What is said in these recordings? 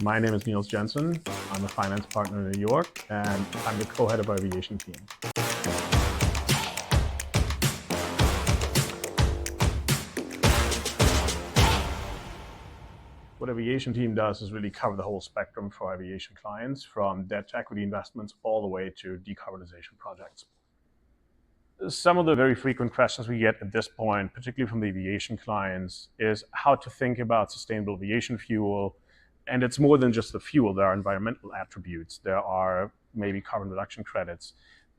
My name is Niels Jensen. I'm a finance partner in New York, and I'm the co-head of our aviation team. What aviation team does is really cover the whole spectrum for aviation clients, from debt to equity investments all the way to decarbonization projects. Some of the very frequent questions we get at this point, particularly from the aviation clients, is how to think about sustainable aviation fuel. And it's more than just the fuel. There are environmental attributes. There are maybe carbon reduction credits,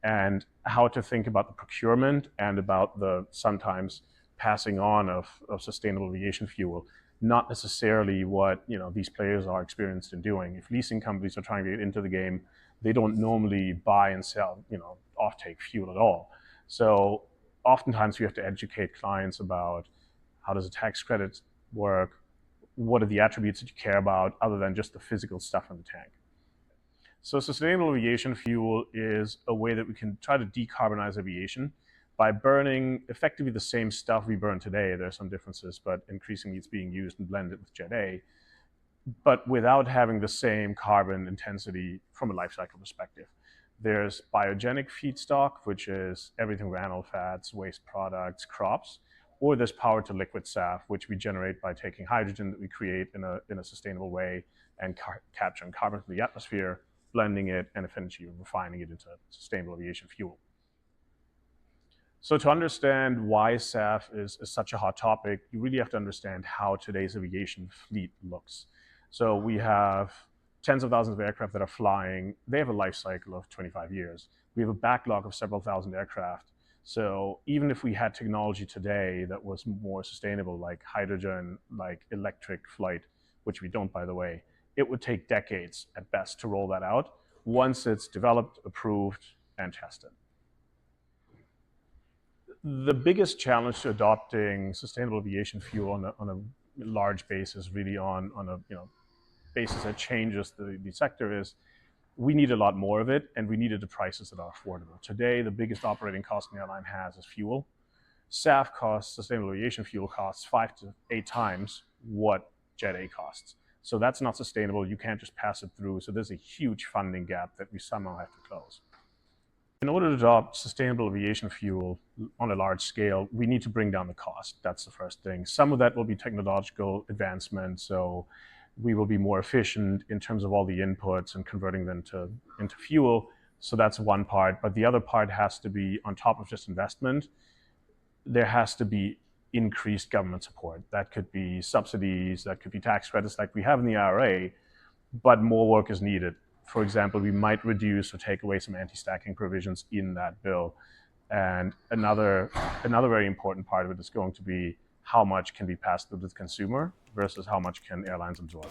and how to think about the procurement and about the sometimes passing on of sustainable aviation fuel. Not necessarily what these players are experienced in doing. If leasing companies are trying to get into the game, they don't normally buy and sell offtake fuel at all. So oftentimes we have to educate clients about how does a tax credit work, what are the attributes that you care about other than just the physical stuff in the tank. So sustainable aviation fuel is a way that we can try to decarbonize aviation by burning effectively the same stuff we burn today. There are some differences, but increasingly it's being used and blended with Jet A, but without having the same carbon intensity from a life cycle perspective. There's biogenic feedstock, which is everything from animal fats, waste products, crops, or there's power to liquid SAF, which we generate by taking hydrogen that we create in a sustainable way and capturing carbon from the atmosphere, blending it, and eventually refining it into sustainable aviation fuel. So to understand why SAF is such a hot topic, you really have to understand how today's aviation fleet looks. So we have tens of thousands of aircraft that are flying. They have a life cycle of 25 years. We have a backlog of several thousand aircraft. So even if we had technology today that was more sustainable, like hydrogen, like electric flight, which we don't, by the way, it would take decades at best to roll that out once it's developed, approved, and tested. The biggest challenge to adopting sustainable aviation fuel on a large basis, really on a basis that changes the sector, is we need a lot more of it, and we need it at prices that are affordable. Today, the biggest operating cost an airline has is fuel. SAF costs, sustainable aviation fuel costs 5 to 8 times what Jet A costs. So that's not sustainable. You can't just pass it through. So there's a huge funding gap that we somehow have to close. In order to adopt sustainable aviation fuel on a large scale, we need to bring down the cost. That's the first thing. Some of that will be technological advancement. So we will be more efficient in terms of all the inputs and converting them into fuel. So that's one part. But the other part has to be, on top of just investment, there has to be increased government support. That could be subsidies, that could be tax credits like we have in the IRA, but more work is needed. For example, we might reduce or take away some anti-stacking provisions in that bill. And another very important part of it is going to be how much can be passed through to the consumer versus how much can airlines absorb.